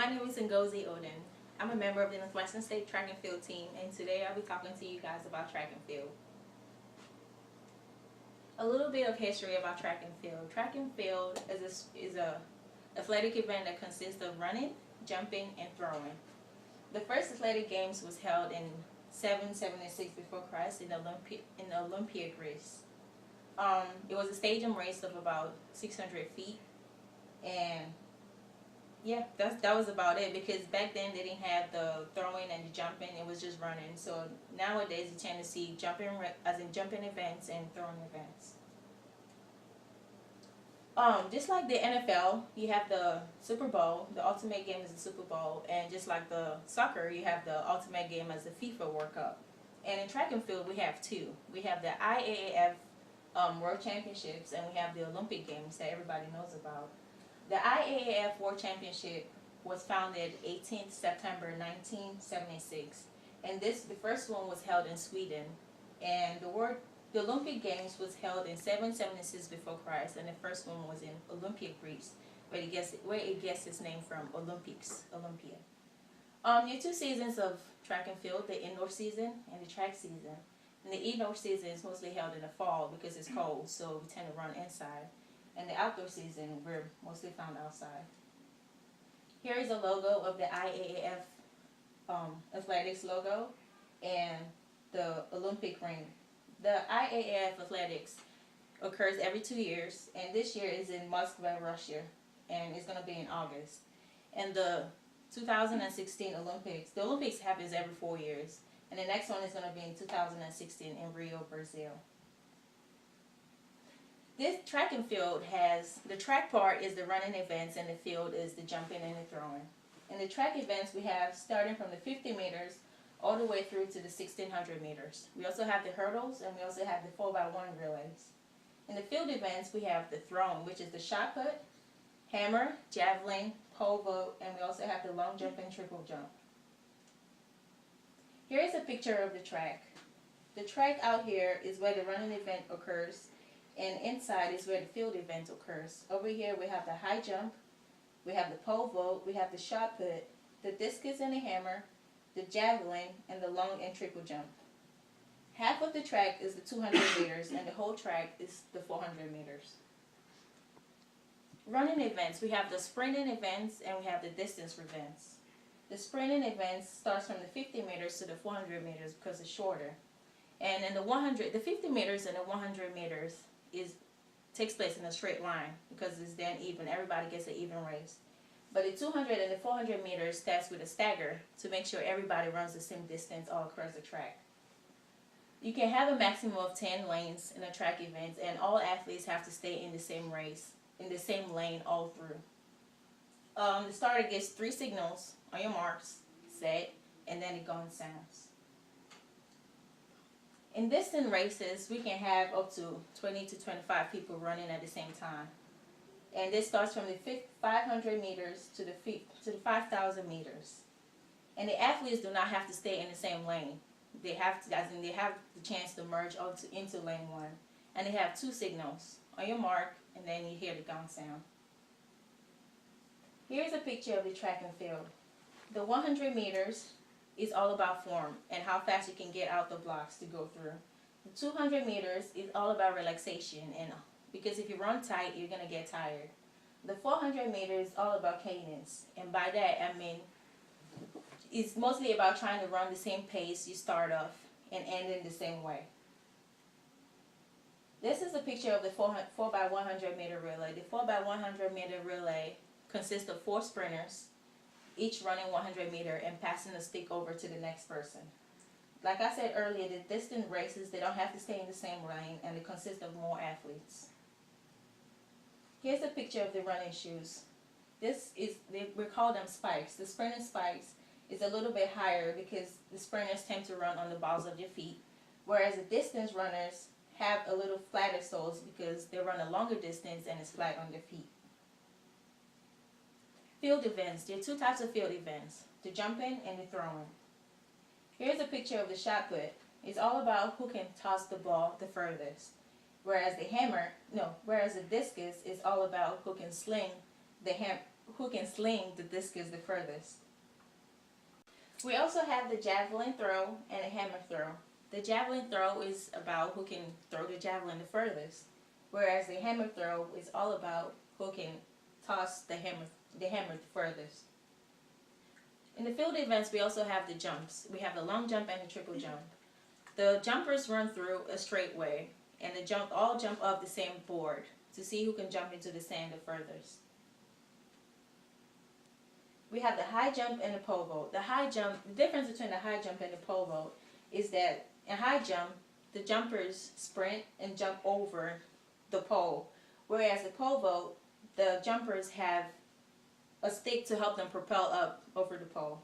My name is Ngozi Oden. I'm a member of the Northwestern State Track and Field team, and today I'll be talking to you guys about track and field. A little bit of history about track and field. Track and field is a athletic event that consists of running, jumping, and throwing. The first athletic games was held in 776 before Christ in the Olympic race. It was a stadium race of about 600 feet, and yeah, that was about it, because back then they didn't have the throwing and the jumping; it was just running. So nowadays you tend to see jumping events and throwing events. Just like the NFL, you have the Super Bowl. The ultimate game is the Super Bowl, and just like the soccer, you have the ultimate game as the FIFA World Cup. And in track and field, we have two. We have the IAAF World Championships, and we have the Olympic Games that everybody knows about. The IAAF World Championship was founded 18th September 1976, and the first one was held in Sweden, and the Olympic Games was held in 776 before Christ, and the first one was in Olympia, Greece, where it gets its name from, Olympics, Olympia. There are two seasons of track and field: the indoor season and the track season. And the indoor season is mostly held in the fall because it's cold, so we tend to run inside. And the outdoor season, we're mostly found outside. Here is a logo of the IAAF athletics logo and the Olympic ring. The IAAF athletics occurs every 2 years, and this year is in Moscow, Russia, and it's going to be in August. And the 2016 Olympics, the Olympics happens every 4 years, and the next one is going to be in 2016 in Rio, Brazil. This track and field has, the track part is the running events, and the field is the jumping and the throwing. In the track events, we have starting from the 50 meters all the way through to the 1600 meters. We also have the hurdles, and we also have the 4x1 relays. In the field events, we have the throwing, which is the shot put, hammer, javelin, pole vault, and we also have the long jump and triple jump. Here is a picture of the track. The track out here is where the running event occurs, and inside is where the field event occurs. Over here we have the high jump, we have the pole vault, we have the shot put, the discus and the hammer, the javelin, and the long and triple jump. Half of the track is the 200 meters, and the whole track is the 400 meters. Running events, we have the sprinting events and we have the distance events. The sprinting events starts from the 50 meters to the 400 meters because it's shorter. And in the 50 meters and the 100 meters takes place in a straight line because it's then even. Everybody gets an even race. But the 200 and the 400 meters starts with a stagger to make sure everybody runs the same distance all across the track. You can have a maximum of 10 lanes in a track event, and all athletes have to stay in the same race, in the same lane all through. The starter gets 3 signals on your marks, set, and then the gun sounds. In distance races, we can have up to 20 to 25 people running at the same time. And this starts from the 500 meters to the 5,000 meters. And the athletes do not have to stay in the same lane. They have the chance to merge into lane 1. And they have 2 signals on your mark, and then you hear the gong sound. Here's a picture of the track and field. The 100 meters is all about form and how fast you can get out the blocks to go through. The 200 meters is all about relaxation, and because if you run tight, you're going to get tired. The 400 meters is all about cadence, and by that I mean it's mostly about trying to run the same pace you start off and end in the same way. This is a picture of the 4x100 meter relay. The 4x100 meter relay consists of 4 sprinters, each running 100 meters and passing the stick over to the next person. Like I said earlier, the distance races, they don't have to stay in the same lane, and they consist of more athletes. Here's a picture of the running shoes. We call them spikes. The sprinting spikes is a little bit higher because the sprinters tend to run on the balls of their feet, whereas the distance runners have a little flatter soles because they run a longer distance and it's flat on their feet. Field events. There are 2 types of field events: the jumping and the throwing. Here's a picture of the shot put. It's all about who can toss the ball the furthest. Whereas the discus is all about who can sling who can sling the discus the furthest. We also have the javelin throw and a hammer throw. The javelin throw is about who can throw the javelin the furthest, whereas the hammer throw is all about who can toss the hammer the furthest. In the field events, we also have the jumps. We have the long jump and the triple jump. The jumpers run through a straight way, and all jump off the same board to see who can jump into the sand the furthest. We have the high jump and the pole vault. The difference between the high jump and the pole vault is that in high jump, the jumpers sprint and jump over the pole, whereas the pole vault, the jumpers have a stick to help them propel up over the pole.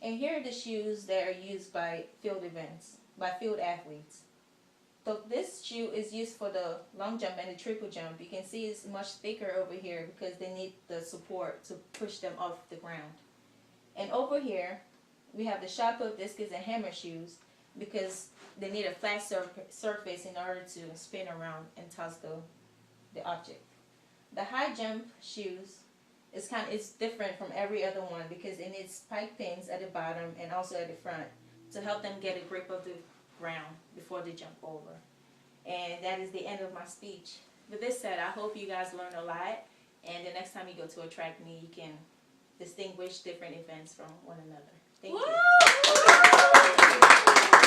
And here are the shoes that are used by field events, by field athletes. So this shoe is used for the long jump and the triple jump. You can see it's much thicker over here because they need the support to push them off the ground. And over here, we have the shot put, discus, and hammer shoes because they need a flat surface in order to spin around and toss the object. The high jump shoes is different from every other one because it needs spike pins at the bottom and also at the front to help them get a grip of the ground before they jump over. And that is the end of my speech. With this said, I hope you guys learned a lot, and the next time you go to a track meet, you can distinguish different events from one another. Thank you.